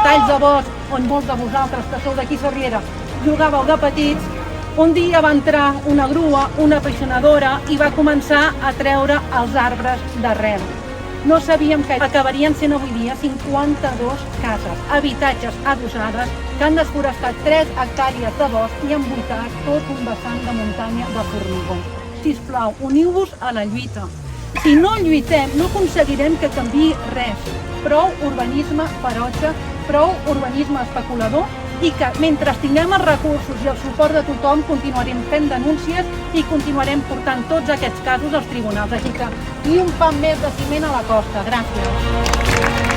talls de bosc, on molts de vosaltres que sou d'aquí Sarriera jugàveu de petits, un dia va entrar una grua, una peixonadora, i va començar a treure els arbres d'arrel. No sabíem que acabarien sent avui dia 52 cases, habitatges adossades, que han desforestat 3 hectàrees de bosc i han buidat tot un vessant de muntanya de formigó. Sisplau, uniu-vos a la lluita. Si no lluitem, no aconseguirem que canviï res. Prou urbanisme ferotge, prou urbanisme especulador, i que mentre tinguem els recursos i el suport de tothom continuarem fent denúncies i continuarem portant tots aquests casos als tribunals. Així que ni un pam més de ciment a la costa. Gràcies.